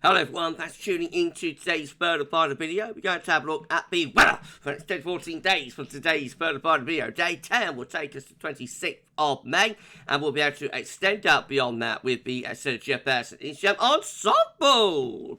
Hello everyone, thanks for tuning into today's further part of the video. We're going to have a look at the weather for the next 10 to 14 days from today's further part of the video. Day 10 will take us to 26th of May, and we'll be able to extend out beyond that with the GFS and ensemble.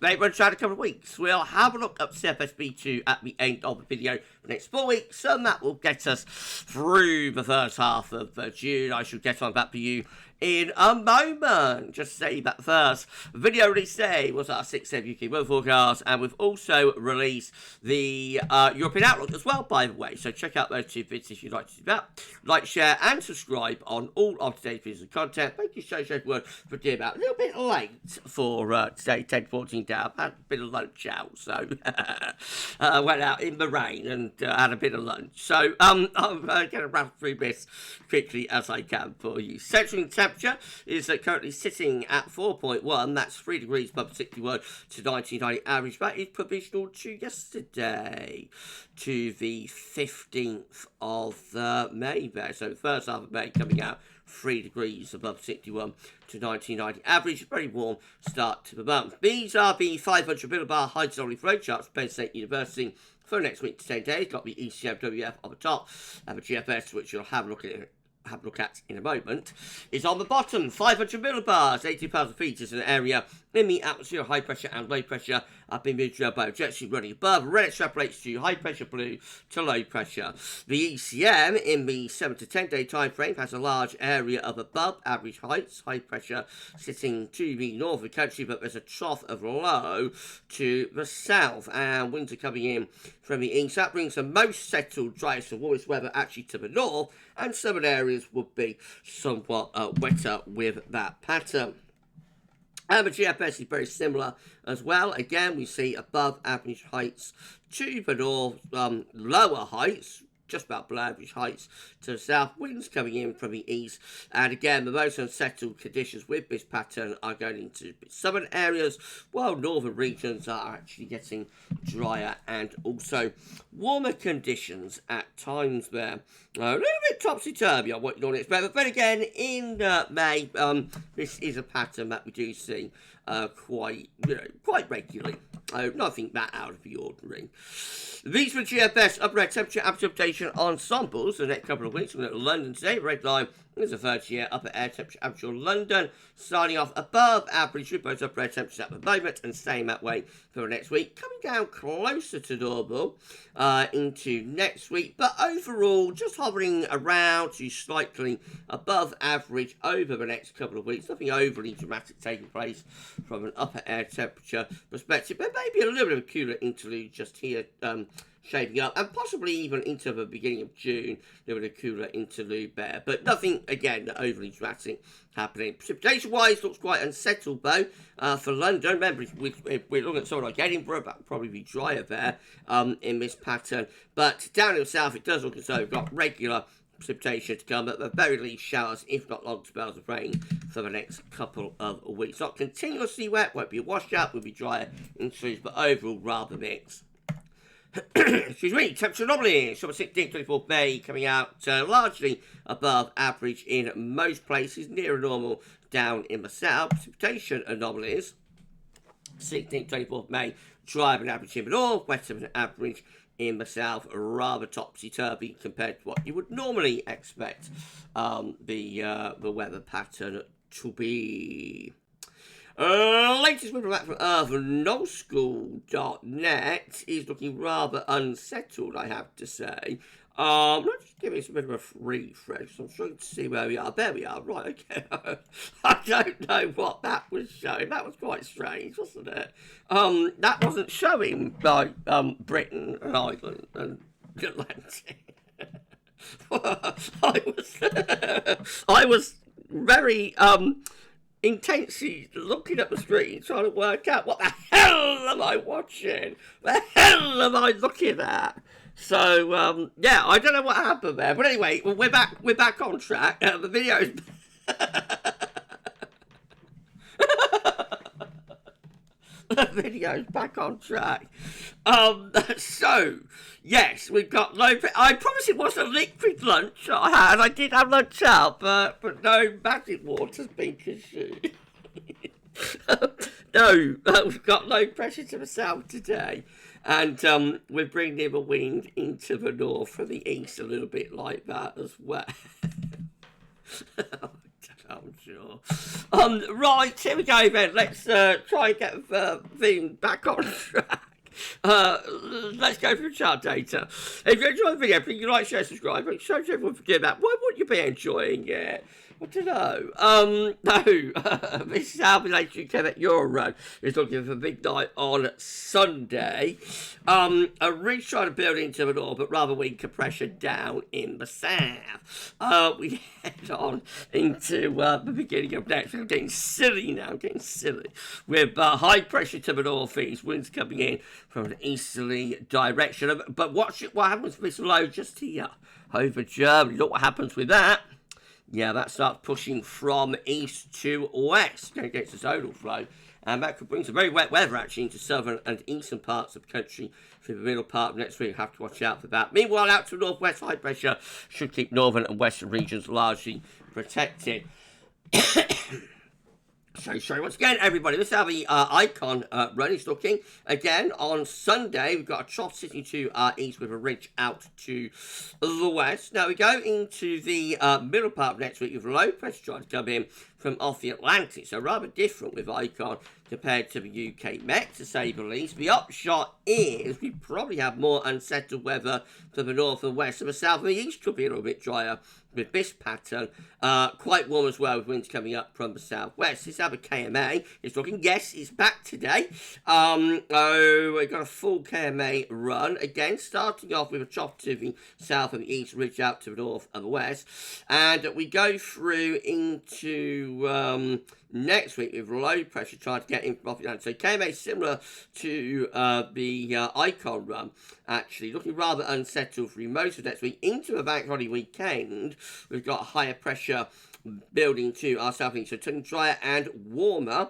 Maybe we'll try in a couple of weeks. We'll have a look at CFS V2 at the end of the video for the next 4 weeks, and that will get us through the first half of June. I shall get on that for you in a moment. Just say that the first video release day was our 6-7 UK weather forecast, and we've also released the European Outlook as well, by the way. So check out those two vids if you'd like to do that. Like, share, and subscribe on all of today's videos and content. Thank you so much for doing that. A little bit late for today, 10-14 down. I've had a bit of lunch out, so went out in the rain and had a bit of lunch. So I'm going to rattle through this quickly as I can for you. Central temperature is currently sitting at 4.1. That's 3 degrees above 61 to 1990 average. That is provisional to yesterday, to the 15th of May there. So the first half of May coming out 3 degrees above 61 to 1990 average. Very warm start to the month. These are the 500 millibar hydrologic flow charts, Penn State University, for next week to 10 days. Got the ECMWF on the top, and the GFS, which you'll have a look at in a moment, is on the bottom. 500 millibars, 80,000 feet is an area in the atmosphere. High pressure and low pressure have been measured by jet stream running above. Red extrapolates to high pressure, blue to low pressure. The ECM in the 7 to 10 day time frame has a large area of above average heights. High pressure sitting to the north of the country, but there's a trough of low to the south, and winds are coming in from the east. That brings the most settled, driest and warmest weather actually to the north, and some areas would be somewhat wetter with that pattern. And the GFS is very similar as well. Again, we see above average heights to the north, lower heights, just about below average heights to the south, winds coming in from the east. And again, the most unsettled conditions with this pattern are going into southern areas, while northern regions are actually getting drier and also warmer conditions at times there. A little bit topsy-turvy on what you normally expect, but then again, in May, this is a pattern that we do see quite regularly. Nothing that out of the ordinary. These were GFS upper air temperature precipitation ensembles the next couple of weeks. We're looking at London today. Red line is a 30-year upper air temperature average for London, starting off above average with both upper air temperatures at the moment and staying that way for the next week, coming down closer to normal into next week, but overall just hovering around to slightly above average over the next couple of weeks. Nothing overly dramatic taking place from an upper air temperature perspective, but maybe a little bit of a cooler interlude just here shaping up, and possibly even into the beginning of June, there was a cooler interlude there, but nothing, again, overly dramatic happening. Precipitation-wise, looks quite unsettled, though, for London. Remember, if we're looking at somewhere like Edinburgh, that would probably be drier there in this pattern, but down in the south, it does look as though we've got regular precipitation to come, at the very least showers, if not long spells of rain for the next couple of weeks. Not continuously wet, won't be a washout, will be drier interludes, but overall rather mixed. Excuse me, temperature anomalies from 16th, 24th May coming out largely above average in most places, near normal down in the south. Precipitation anomalies, 16th, 24th May, drier than average in the north, wetter than average in the south, rather topsy-turvy compared to what you would normally expect the weather pattern to be. Latest weather back from earthnullschool.net is looking rather unsettled, I have to say. Let's just give it a bit of a refresh. I'm trying to see where we are. There we are. Right, okay. I don't know what that was showing. That was quite strange, wasn't it? That wasn't showing by Britain and Ireland and Atlantic. I was very intensely looking at the screen, trying to work out what the hell am I watching? The hell am I looking at? So yeah, I don't know what happened there, but anyway, we're back on track. The video's the video's back on track. So yes, we've got low. I promise it was a liquid lunch I had. I did have lunch out, but no magic water's been consumed. No, we've got low pressure to the south today. And we're bringing in a wind into the north from the east a little bit like that as well. I'm sure. Right, here we go then. Let's try and get the thing back on track. Let's go through chart data. If you enjoyed the video, please like, share, subscribe. Show everyone forget about. Why wouldn't you be enjoying it? I don't know. No. This is how we like you came at your run. It's looking for midnight on Sunday. A ridge trying to build into the north, but rather weaker pressure down in the south. We head on into the beginning of next. I'm getting silly now. I'm getting silly. With high pressure to the northeast, winds coming in from an easterly direction. But watch it. What happens with this low just here over Germany? Look what happens with that. Yeah, that starts pushing from east to west against the zonal flow. And that could bring some very wet weather actually into southern and eastern parts of the country through the middle part of next week. Have to watch out for that. Meanwhile, out to the northwest, high pressure should keep northern and western regions largely protected. So once again, everybody, this is how the icon run is looking. Again, on Sunday, we've got a trough sitting to our east with a ridge out to the west. Now, we go into the middle part of next week with low pressure trying to come in from off the Atlantic. So rather different with icon compared to the UK Met, to say the least. The upshot is we probably have more unsettled weather to the north and west. And the south and the east could be a little bit drier with this pattern. Quite warm as well with winds coming up from the southwest. This is how the KMA is looking. Yes, it's back today. We've got a full KMA run. Again, starting off with a chop to the south and the east, ridge out to the north and the west. And we go through into next week with low pressure trying to get in from off the land. So KMA similar to the icon run, actually looking rather unsettled through most of next week into a bank holiday weekend. We've got higher pressure building to our southeast, so turning drier and warmer.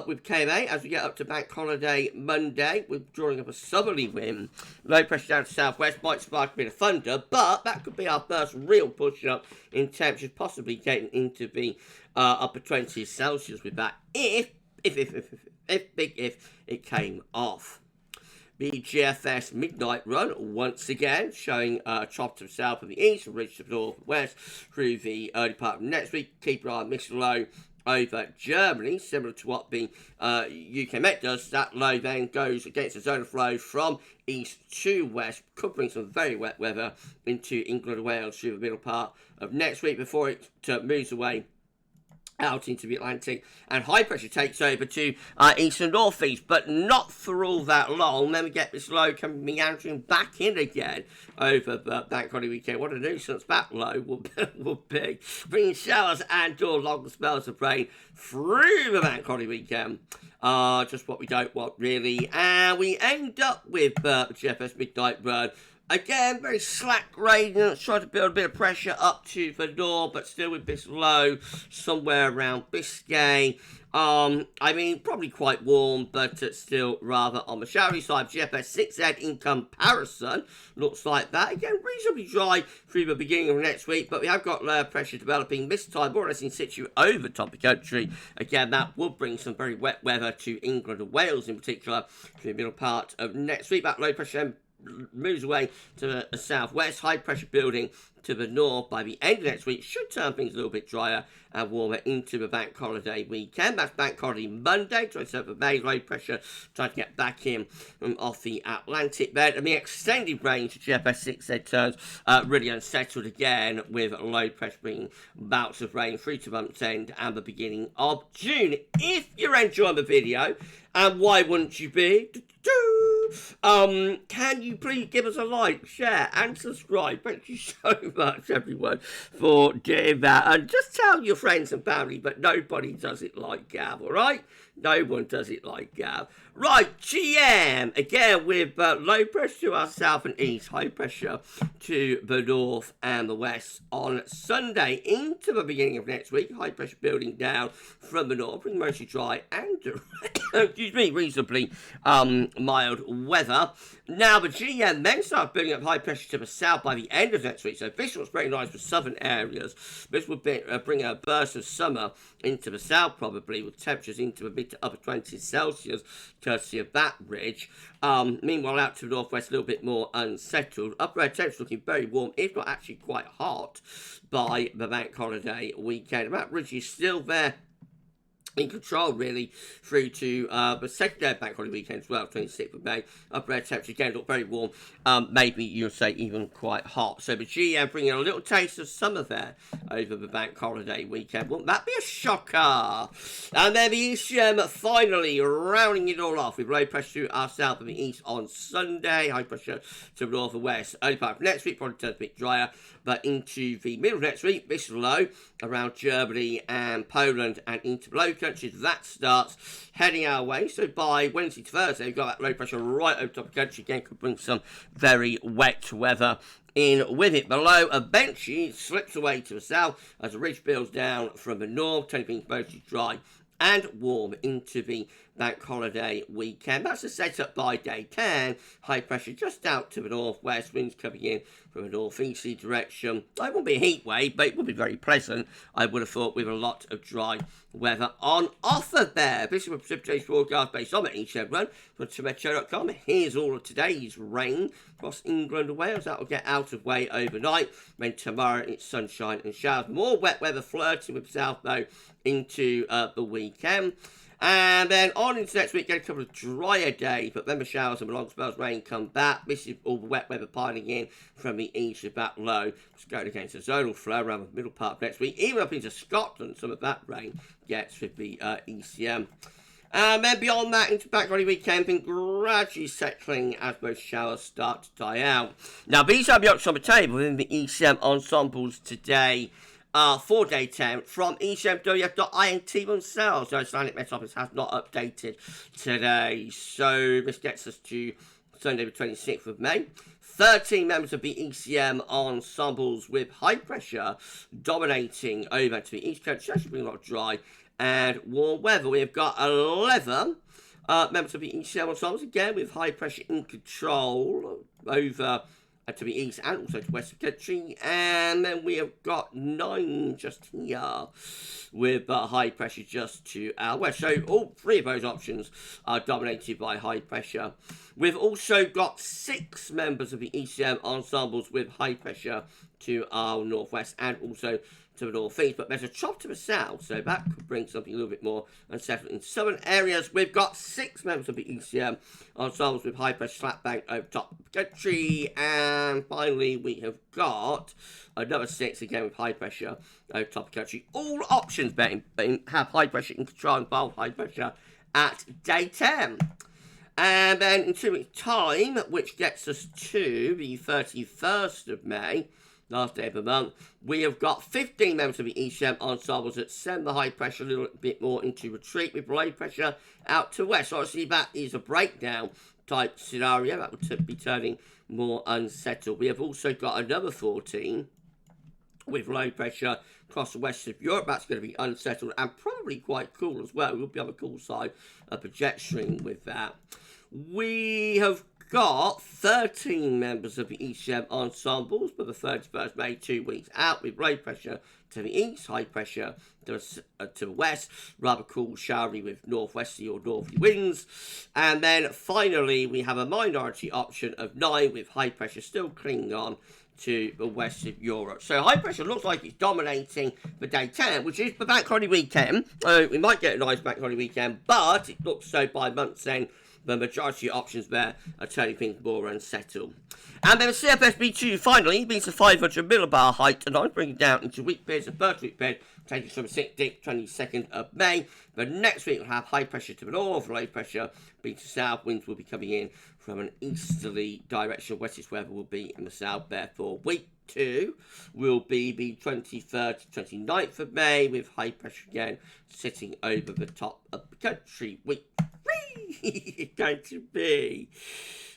With KMA as we get up to bank holiday Monday, we're drawing up a southerly wind. Low pressure down to southwest might spark a bit of thunder, but that could be our first real push up in temperatures, possibly getting into the upper 20s Celsius with that if it came off. The GFS midnight run once again showing a chop to the south and the east, a ridge to the north and west through the early part of next week. Keep an eye on this low over Germany, similar to what the UK Met does. That low then goes against the zone of flow from east to west, could bring some very wet weather into England and Wales through the middle part of next week before it moves away out into the Atlantic, and high pressure takes over to east and northeast, but not for all that long. Then we get this low coming meandering back in again over the bank holiday weekend. What a nuisance that low will be, bringing showers and or long spells of rain through the bank holiday weekend. Just what we don't want really, and we end up with the GFS midnight run. Again, very slack gradient, trying to build a bit of pressure up to the north, but still with this low somewhere around Biscay. I mean, probably quite warm, but still rather on the showery side. GFS 6Z in comparison looks like that. Again, reasonably dry through the beginning of next week, but we have got low pressure developing this time, more or less in situ over top of the country. Again, that will bring some very wet weather to England and Wales in particular through the middle part of next week. That low pressure moves away to the southwest, high pressure building to the north by the end of next week. Should turn things a little bit drier and warmer into the bank holiday weekend. That's bank holiday Monday, 27th of May. Low pressure trying to get back in off the Atlantic bed. And the extended range of GFS 6Z turns really unsettled again, with low pressure bringing bouts of rain through to month's end and the beginning of June. If you're enjoying the video, and why wouldn't you be? Can you please give us a like, share and subscribe? Thank you so much everyone for doing that, and just tell your friends and family, but nobody does it like Gav, alright? No one does it like Gav. Right, GM, again with low pressure to our south and east, high pressure to the north and the west on Sunday into the beginning of next week. High pressure building down from the north, bringing mostly dry and reasonably mild weather. Now the GM then starts building up high pressure to the south by the end of next week, so this looks very nice for southern areas. This would bring a burst of summer into the south probably, with temperatures into the mid to upper 20s Celsius, courtesy of that ridge. Meanwhile, out to the northwest, a little bit more unsettled. Upper air temps looking very warm, if not actually quite hot, by the bank holiday weekend. That ridge is still there in control, really, through to the second day of bank holiday weekend as well, 26th of May. Upper air temperature again look very warm, maybe you'll say even quite hot. So the GM bringing a little taste of summer there over the bank holiday weekend. Wouldn't that be a shocker? And then the ECM finally rounding it all off with low pressure to our south and the east on Sunday, high pressure to the north and west. Early part of next week probably turns a bit drier, but into the middle of next week, this low around Germany and Poland and into the low countries. That starts heading our way. So by Wednesday to Thursday, we've got that low pressure right over top of the country. Again, could bring some very wet weather in with it. Below, eventually slips away to the south as the ridge builds down from the north, turning things mostly dry and warm into the bank holiday weekend. That's a setup by day 10. High pressure just out to the northwest, winds coming in from a northeasterly direction. It won't be a heat wave, but it will be very pleasant, I would have thought, with a lot of dry weather on offer there. This is a precipitation forecast based on the eChevron from Meteo.com. Here's all of today's rain across England and Wales. That will get out of way overnight. Then tomorrow it's sunshine and showers. More wet weather flirting with south though into the weekend. And then on into next week, get a couple of drier days, but then the showers and the long spells of rain come back. This is all the wet weather piling in from the east of that low. It's going against a zonal flow around the middle part of next week. Even up into Scotland, some of that rain gets with the ECM. And then beyond that, into bank holiday weekend, been gradually settling as those showers start to die out. Now, these are the options on the table within the ECM ensembles today. 4-day 10 from ECMWF.int themselves. The Icelandic Met Office has not updated today. So this gets us to Sunday the 26th of May. 13 members of the ECM ensembles with high pressure dominating over to the east coast. Actually bring a lot of dry and warm weather. We've got 11 members of the ECM ensembles, again with high pressure in control over to the east and also to west of the country. And then we have got 9 just here with high pressure just to our west. So all 3 of those options are dominated by high pressure. We've also got 6 members of the ECM ensembles with high pressure to our northwest and also to the northeast, but there's a chop to the south, so that could bring something a little bit more unsettled in southern areas. We've got 6 members of the ECM ensembles with high pressure slap bank over top of the country, and finally we have got another 6 again with high pressure over top of the country. All options have high pressure in control and bold high pressure at day 10. And then in 2 weeks' time, which gets us to the 31st of May, last day of the month, we have got 15 members of the ECM ensembles that send the high pressure a little bit more into retreat with low pressure out to west. So obviously that is a breakdown type scenario that would be turning more unsettled. We have also got another 14 with low pressure across the west of Europe. That's going to be unsettled and probably quite cool as well. We'll be on the cool side of the jet stream with that. We have got 13 members of the ECM ensembles for the 31st May, 2 weeks out, with low pressure to the east, high pressure to the west, rather cool, showery with northwesterly or northerly winds. And then finally, we have a minority option of 9 with high pressure still clinging on to the west of Europe. So high pressure looks like it's dominating for day 10, which is the bank holiday weekend. We might get a nice bank holiday weekend, but it looks so by month's end the majority of options there are turning things more unsettled. And then the CFS V2 finally meets a 500 millibar height tonight, bringing down into weak periods. The first week period taking from the 22nd of May. But next week we'll have high pressure to the north, low pressure being to south. Winds will be coming in from an easterly direction. Westish weather will be in the south. Therefore, week 2 will be the 23rd to 29th of May with high pressure again sitting over the top of the country. Week 3 is going to be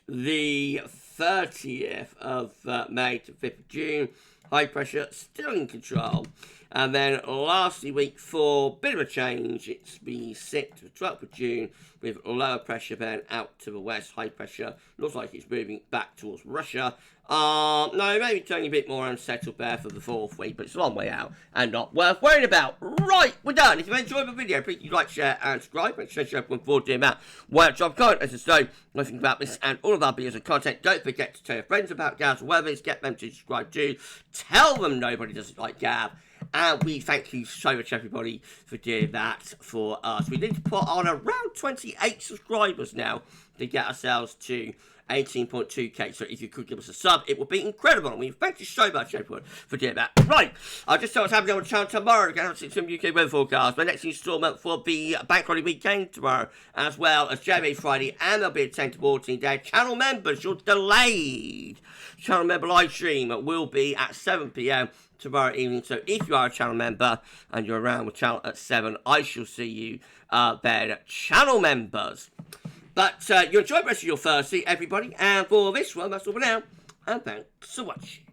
the 30th of May to 5th of June. High pressure still in control. And then lastly, week 4, bit of a change. It's the 6th to the 12th of June with lower pressure then out to the west. High pressure looks like it's moving back towards Russia. No, maybe turning a bit more unsettled there for the 4th week, but it's a long way out and not worth worrying about. Right, we're done. If you enjoyed the video, please like, share, and subscribe. Make sure you looking forward to doing that. Why drop a comment, as I say, nothing about this and all of our videos and content. Don't forget to tell your friends about GavsWeatherVids. Get them to subscribe too. Tell them nobody doesn't like Gav. And we thank you so much, everybody, for doing that for us. We need to put on around 28 subscribers now to get ourselves to 18.2k. So if you could give us a sub, it would be incredible. And we thank you so much, everyone, for doing that. Right, I'll just tell what's happening on the channel tomorrow. Again, I'll see some UK weather forecast. My next instalment for the bank holiday weekend tomorrow, as well as Jeremy Friday, and there'll be a 10 to 14 day. Channel members, you're delayed. Channel member live stream will be at 7 p.m. tomorrow evening. So if you are a channel member and you're around with channel at 7, I shall see you then, channel members. But you enjoy the rest of your Thursday, everybody. And for this one, that's all for now. And thanks so much.